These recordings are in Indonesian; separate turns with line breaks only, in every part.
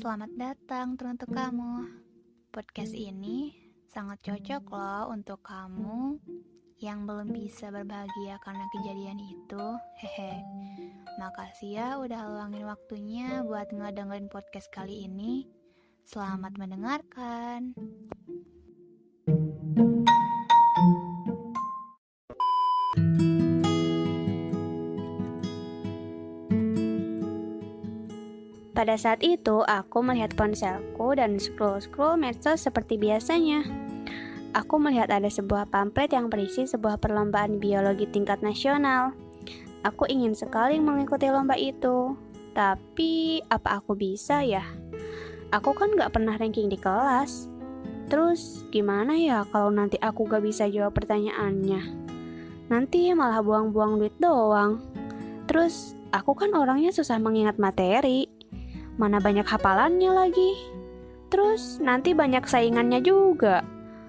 Selamat datang teruntuk kamu. Podcast ini sangat cocok loh untuk kamu yang belum bisa berbahagia karena kejadian itu. Hehe. Makasih ya udah luangin waktunya buat ngedengerin podcast kali ini. Selamat mendengarkan.
Pada saat itu, aku melihat ponselku dan scroll-scroll medsos seperti biasanya. Aku melihat ada sebuah pamflet yang berisi sebuah perlombaan biologi tingkat nasional. Aku ingin sekali mengikuti lomba itu. Tapi, apa aku bisa ya? Aku kan gak pernah ranking di kelas. Terus, gimana ya kalau nanti aku gak bisa jawab pertanyaannya? Nanti malah buang-buang duit doang. Terus, aku kan orangnya susah mengingat materi. Mana banyak hafalannya lagi. Terus nanti banyak saingannya juga.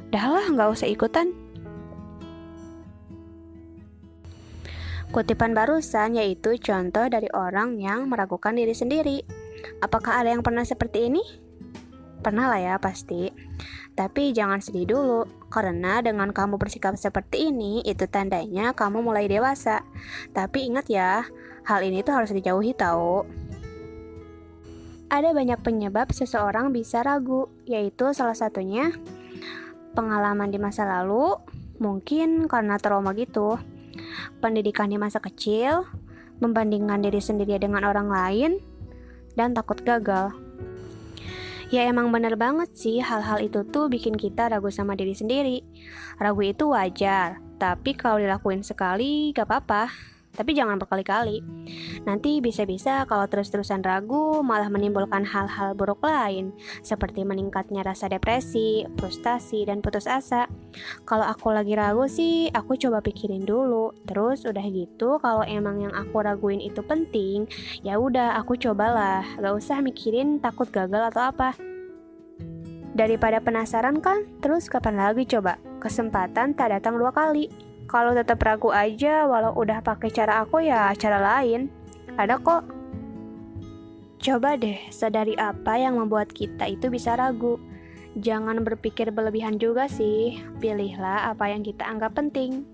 Dahlah, gak usah ikutan. Kutipan barusan yaitu contoh dari orang yang meragukan diri sendiri. Apakah ada yang pernah seperti ini? Pernah lah ya pasti. Tapi jangan sedih dulu, karena dengan kamu bersikap seperti ini, itu tandanya kamu mulai dewasa. Tapi ingat ya, hal ini tuh harus dijauhi tahu. Ada banyak penyebab seseorang bisa ragu, yaitu salah satunya pengalaman di masa lalu, mungkin karena trauma gitu, pendidikan di masa kecil, membandingkan diri sendiri dengan orang lain, dan takut gagal. Ya emang bener banget sih, hal-hal itu tuh bikin kita ragu sama diri sendiri. Ragu itu wajar, tapi kalau dilakuin sekali gak apa-apa. Tapi jangan berkali-kali. Nanti bisa-bisa kalau terus-terusan ragu malah menimbulkan hal-hal buruk lain, seperti meningkatnya rasa depresi, frustasi, dan putus asa. Kalau aku lagi ragu sih, aku coba pikirin dulu. Terus udah gitu, kalau emang yang aku raguin itu penting, ya udah aku cobalah. Gak usah mikirin takut gagal atau apa. Daripada penasaran kan, terus kapan lagi coba? Kesempatan tak datang 2 kali. Kalau tetap ragu aja, walau udah pakai cara aku ya cara lain. Ada kok. Coba deh sadari apa yang membuat kita itu bisa ragu. Jangan berpikir berlebihan juga sih. Pilihlah apa yang kita anggap penting.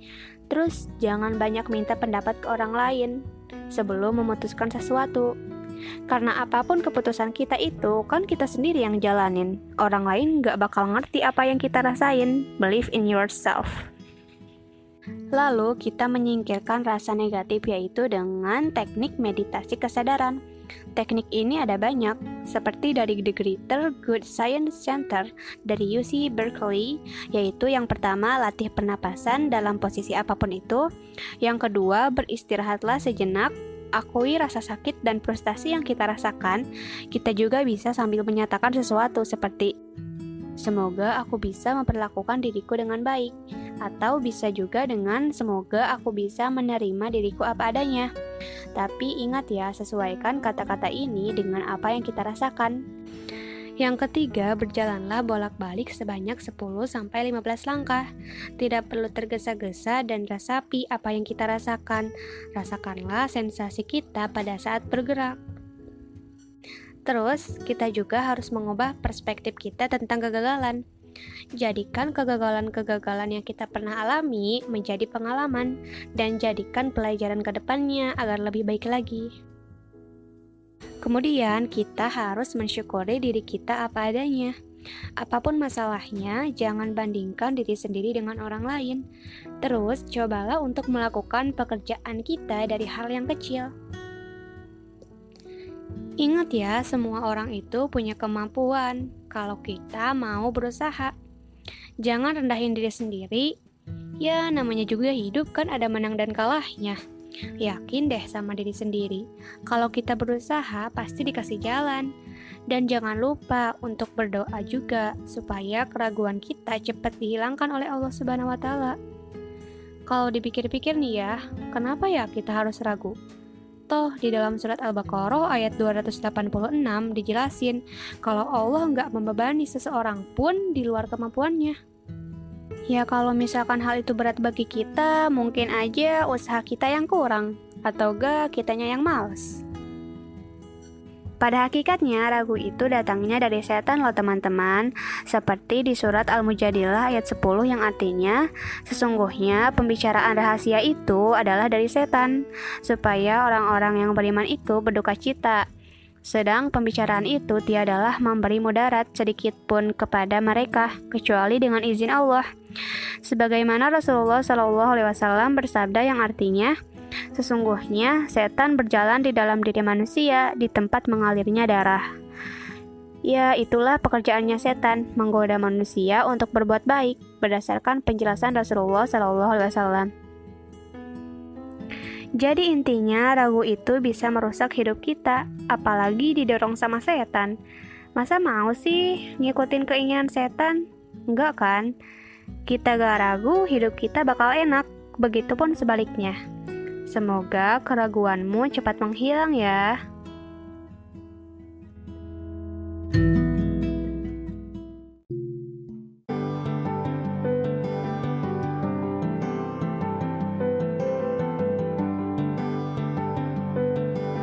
Terus jangan banyak minta pendapat ke orang lain sebelum memutuskan sesuatu. Karena apapun keputusan kita itu kan kita sendiri yang jalanin. Orang lain gak bakal ngerti apa yang kita rasain. Believe in yourself. Lalu kita menyingkirkan rasa negatif yaitu dengan teknik meditasi kesadaran. Teknik ini ada banyak, seperti dari The Greater Good Science Center dari UC Berkeley, yaitu yang pertama latih pernapasan dalam posisi apapun itu. Yang kedua, beristirahatlah sejenak, akui rasa sakit dan frustasi yang kita rasakan. Kita juga bisa sambil menyatakan sesuatu seperti, semoga aku bisa memperlakukan diriku dengan baik. Atau bisa juga dengan semoga aku bisa menerima diriku apa adanya. Tapi ingat ya, sesuaikan kata-kata ini dengan apa yang kita rasakan. Yang ketiga, berjalanlah bolak-balik sebanyak 10-15 langkah. Tidak perlu tergesa-gesa dan resapi apa yang kita rasakan. Rasakanlah sensasi kita pada saat bergerak. Terus, kita juga harus mengubah perspektif kita tentang kegagalan. Jadikan kegagalan-kegagalan yang kita pernah alami menjadi pengalaman dan jadikan pelajaran ke depannya agar lebih baik lagi. Kemudian kita harus mensyukuri diri kita apa adanya. Apapun masalahnya, jangan bandingkan diri sendiri dengan orang lain. Terus cobalah untuk melakukan pekerjaan kita dari hal yang kecil. Ingat ya, semua orang itu punya kemampuan kalau kita mau berusaha. Jangan rendahin diri sendiri. Ya, namanya juga hidup kan ada menang dan kalahnya. Yakin deh sama diri sendiri. Kalau kita berusaha, pasti dikasih jalan. Dan jangan lupa untuk berdoa juga supaya keraguan kita cepat dihilangkan oleh Allah Subhanahu wa Ta'ala. Kalau dipikir-pikir nih ya, kenapa ya kita harus ragu? Toh di dalam surat Al-Baqarah ayat 286 dijelasin kalau Allah nggak membebani seseorang pun di luar kemampuannya. Ya kalau misalkan hal itu berat bagi kita, mungkin aja usaha kita yang kurang, atau gak kitanya yang malas. Pada hakikatnya, ragu itu datangnya dari setan loh teman-teman. Seperti di surat Al-Mujadilah ayat 10 yang artinya, sesungguhnya pembicaraan rahasia itu adalah dari setan, supaya orang-orang yang beriman itu berduka cita. Sedang pembicaraan itu tiadalah memberi mudarat sedikit pun kepada mereka, kecuali dengan izin Allah. Sebagaimana Rasulullah SAW bersabda yang artinya, sesungguhnya setan berjalan di dalam diri manusia di tempat mengalirnya darah. Ya, itulah pekerjaannya setan, menggoda manusia untuk berbuat baik, berdasarkan penjelasan Rasulullah SAW. Jadi intinya, ragu itu bisa merusak hidup kita, apalagi didorong sama setan. Masa mau sih ngikutin keinginan setan? Enggak kan? Kita gak ragu, hidup kita bakal enak. Begitupun sebaliknya. Semoga keraguanmu cepat menghilang ya.